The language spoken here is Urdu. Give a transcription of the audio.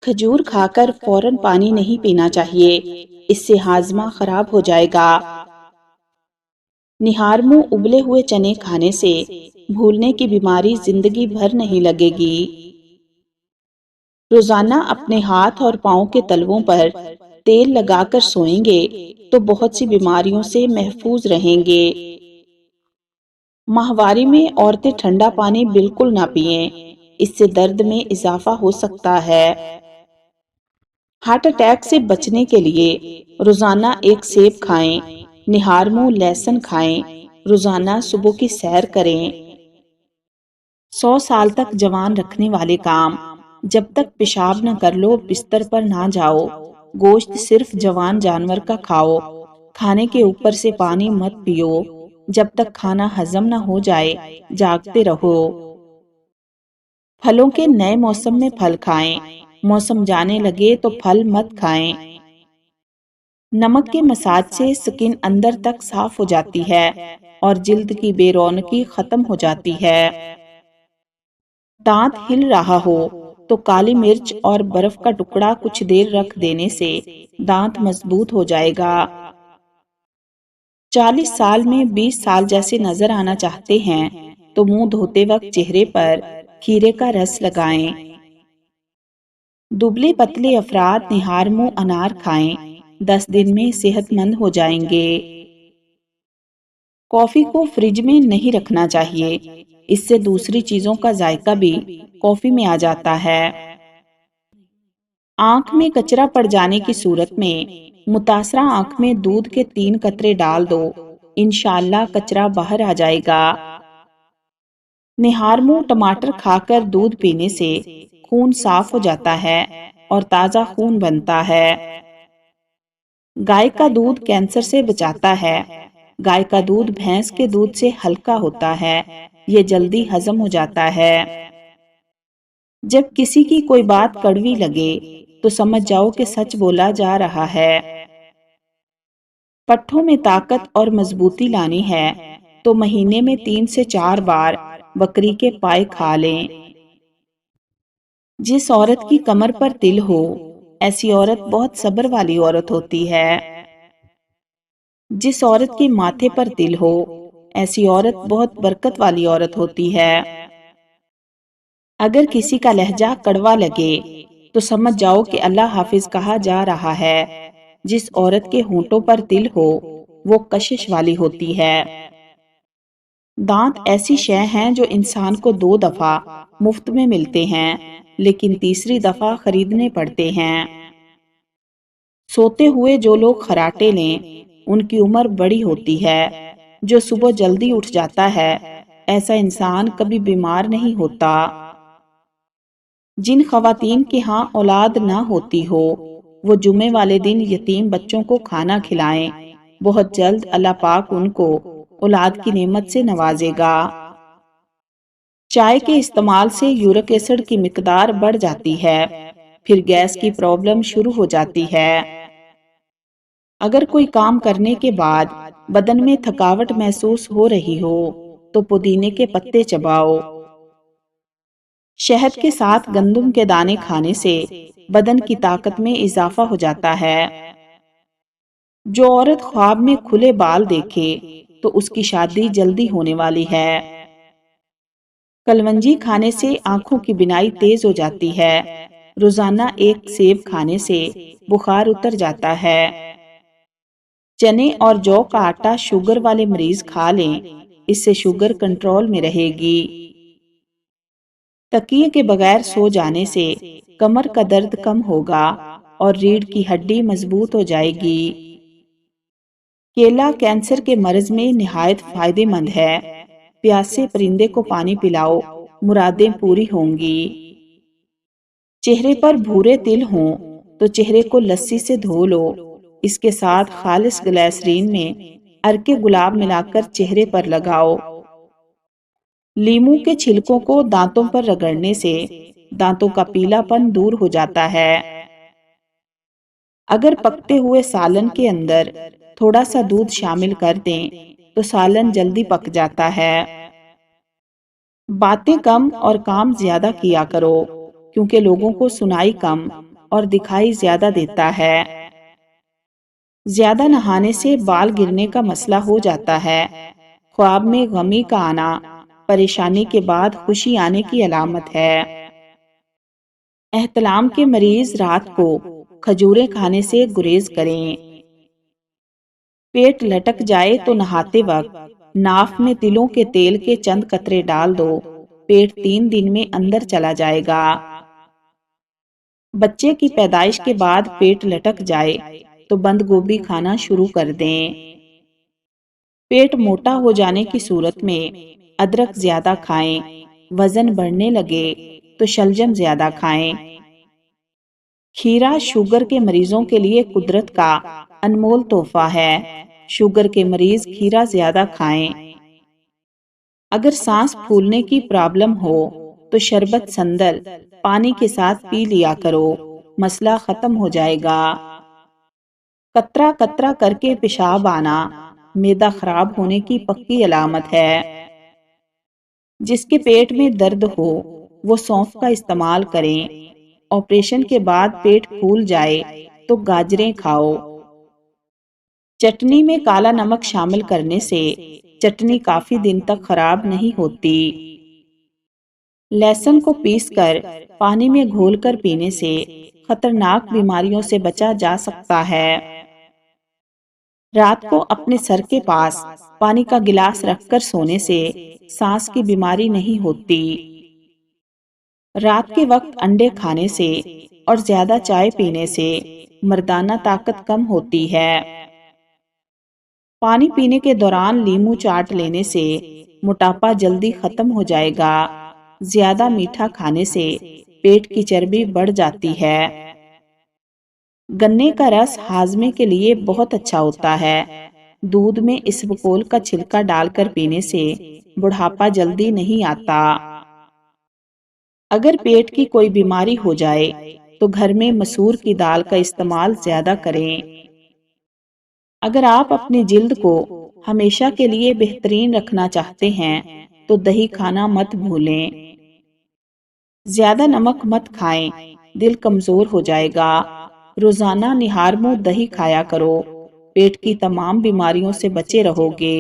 کھجور کھا کر فوراً پانی نہیں پینا چاہیے، اس سے ہاضمہ خراب ہو جائے گا۔ نہار منہ ابلے ہوئے چنے کھانے سے بھولنے کی بیماری زندگی بھر نہیں لگے گی۔ روزانہ اپنے ہاتھ اور پاؤں کے تلووں پر تیل لگا کر سوئیں گے تو بہت سی بیماریوں سے محفوظ رہیں گے۔ ماہواری میں عورتیں ٹھنڈا پانی بالکل نہ پئیں، اس سے درد میں اضافہ ہو سکتا ہے۔ ہارٹ اٹیک سے بچنے کے لیے روزانہ ایک سیب کھائیں، نہار منہ لہسن کھائیں، روزانہ صبح کی سیر کریں۔ 100 سال تک جوان رکھنے والے کام: جب تک پیشاب نہ کر لو بستر پر نہ جاؤ، گوشت صرف جوان جانور کا کھاؤ، کھانے کے اوپر سے پانی مت پیو، جب تک کھانا ہضم نہ ہو جائے جاگتے رہو۔ پھلوں کے نئے موسم میں پھل کھائیں، موسم جانے لگے تو پھل مت کھائیں۔ نمک کے مساج سے سکن اندر تک صاف ہو جاتی ہے اور جلد کی بے رونقی ختم ہو جاتی ہے۔ دانت ہل رہا ہو تو کالی مرچ اور برف کا ٹکڑا کچھ دیر رکھ دینے سے دانت مضبوط ہو جائے گا۔ 40 سال میں 20 سال جیسے نظر آنا چاہتے ہیں تو منہ دھوتے وقت چہرے پر کھیرے کا رس لگائیں۔ دبلے پتلے افراد نہار منہ انار کھائیں، 10 دن میں صحت مند ہو جائیں گے۔ کافی کو فریج میں نہیں رکھنا چاہیے، اس سے دوسری چیزوں کا ذائقہ بھی کافی میں آ جاتا ہے۔ آنکھ میں کچرا پڑ جانے کی صورت میں متاثرہ آنکھ میں دودھ کے 3 قطرے ڈال دو، انشاءاللہ کچرا باہر آ جائے گا۔ نہار منہ ٹماٹر کھا کر دودھ پینے سے خون صاف ہو جاتا ہے اور تازہ خون بنتا ہے۔ گائے کا دودھ کینسر سے بچاتا ہے۔ گائے کا دودھ بھینس کے دودھ سے ہلکا ہوتا ہے، یہ جلدی ہضم ہو جاتا ہے۔ جب کسی کی کوئی بات کڑوی لگے تو سمجھ جاؤ کہ سچ بولا جا رہا ہے۔ پٹھوں میں طاقت اور مضبوطی لانی ہے تو مہینے میں 3 سے 4 بار بکری کے پائے کھا لیں۔ جس عورت کی کمر پر تل ہو، ایسی عورت بہت صبر والی عورت ہوتی ہے۔ جس عورت کے ماتھے پر تل ہو، ایسی عورت بہت برکت والی عورت ہوتی ہے۔ اگر کسی کا لہجہ کڑوا لگے تو سمجھ جاؤ کہ اللہ حافظ کہا جا رہا ہے۔ جس عورت کے ہونٹوں پر تل ہو وہ کشش والی ہوتی ہے۔ دانت ایسی شے ہیں جو انسان کو 2 دفعہ مفت میں ملتے ہیں لیکن تیسری دفعہ خریدنے پڑتے ہیں۔ سوتے ہوئے جو لوگ خراٹے لیں ان کی عمر بڑی ہوتی ہے۔ جو صبح جلدی اٹھ جاتا ہے ایسا انسان کبھی بیمار نہیں ہوتا۔ جن خواتین کے ہاں اولاد نہ ہوتی ہو وہ جمعے والے دن یتیم بچوں کو کھانا کھلائیں، بہت جلد اللہ پاک ان کو اولاد کی نعمت سے نوازے گا۔ چائے کے استعمال سے یورک ایسڈ کی مقدار بڑھ جاتی ہے، پھر گیس کی پرابلم شروع ہو جاتی ہے۔ اگر کوئی کام کرنے کے بعد بدن میں تھکاوٹ محسوس ہو رہی ہو تو پودینے کے پتے چباؤ۔ شہد کے ساتھ گندم کے دانے کھانے سے بدن کی طاقت میں اضافہ ہو جاتا ہے۔ جو عورت خواب میں کھلے بال دیکھے تو اس کی شادی جلدی ہونے والی ہے۔ کلونجی کھانے سے آنکھوں کی بینائی تیز ہو جاتی ہے۔ روزانہ ایک سیب کھانے سے بخار اتر جاتا ہے۔ چنے اور جو کا آٹا شوگر والے مریض کھا لیں، اس سے شوگر کنٹرول میں رہے گی۔ تکیے کے بغیر سو جانے سے کمر کا درد کم ہوگا اور ریڑھ کی ہڈی مضبوط ہو جائے گی۔ کیلا کینسر کے مرض میں نہایت فائدہ مند ہے۔ پیاسے پرندے کو پانی پلاؤ، مرادیں پوری ہوں گی۔ چہرے پر بھورے تل ہوں تو چہرے کو لسی سے دھو لو، اس کے ساتھ خالص گلیسرین میں عرق گلاب ملا کر چہرے پر لگاؤ۔ لیموں کے چھلکوں کو دانتوں پر رگڑنے سے دانتوں کا پیلا پن دور ہو جاتا ہے۔ اگر پکتے ہوئے سالن کے اندر تھوڑا سا دودھ شامل کر دیں تو سالن جلدی پک جاتا ہے۔ باتیں کم اور کام زیادہ کیا کرو کیونکہ لوگوں کو سنائی کم اور دکھائی زیادہ دیتا ہے۔ زیادہ نہانے سے بال گرنے کا مسئلہ ہو جاتا ہے۔ خواب میں غمی کا آنا پریشانی کے بعد خوشی آنے کی علامت ہے۔ احتلام کے مریض رات کو کھجوریں کھانے سے گریز کریں۔ پیٹ لٹک جائے تو نہاتے وقت ناف میں تلوں کے تیل کے چند قطرے ڈال دو، پیٹ 3 دن میں اندر چلا جائے گا۔ بچے کی پیدائش کے بعد پیٹ لٹک جائے تو بند گوبھی کھانا شروع کر دیں۔ پیٹ موٹا ہو جانے کی صورت میں ادرک زیادہ کھائیں، وزن بڑھنے لگے تو شلجم زیادہ کھائیں۔ کھیرا شوگر کے مریضوں کے لیے قدرت کا انمول تحفہ ہے۔ شوگر کے مریض کھیرا زیادہ کھائیں۔ اگر سانس پھولنے کی پرابلم ہو تو شربت سندل پانی کے ساتھ پی لیا کرو، مسئلہ ختم ہو جائے گا۔ قطرہ قطرہ کر کے پیشاب آنا معدہ خراب ہونے کی پکی علامت ہے۔ جس کے پیٹ میں درد ہو وہ سونف کا استعمال کریں۔ آپریشن کے بعد پیٹ پھول جائے تو گاجریں کھاؤ۔ چٹنی میں کالا نمک شامل کرنے سے چٹنی کافی دن تک خراب نہیں ہوتی۔ لہسن کو پیس کر پانی میں گھول کر پینے سے خطرناک بیماریوں سے بچا جا سکتا ہے۔ رات کو اپنے سر کے پاس پانی کا گلاس رکھ کر سونے سے سانس کی بیماری نہیں ہوتی۔ رات کے وقت انڈے کھانے سے اور زیادہ چائے پینے سے مردانہ طاقت کم ہوتی ہے۔ پانی پینے کے دوران لیموں چاٹ لینے سے موٹاپا جلدی ختم ہو جائے گا۔ زیادہ میٹھا کھانے سے پیٹ کی چربی بڑھ جاتی ہے۔ گنے کا رس ہاضمے کے لیے بہت اچھا ہوتا ہے۔ دودھ میں اسبگول کا چھلکا ڈال کر پینے سے بڑھاپا جلدی نہیں آتا۔ اگر پیٹ کی کوئی بیماری ہو جائے تو گھر میں مسور کی دال کا استعمال زیادہ کریں۔ اگر آپ اپنی جلد کو ہمیشہ کے لیے بہترین رکھنا چاہتے ہیں تو دہی کھانا مت بھولیں۔ زیادہ نمک مت کھائیں، دل کمزور ہو جائے گا۔ روزانہ نہار منہ دہی کھایا کرو، پیٹ کی تمام بیماریوں سے بچے رہو گے۔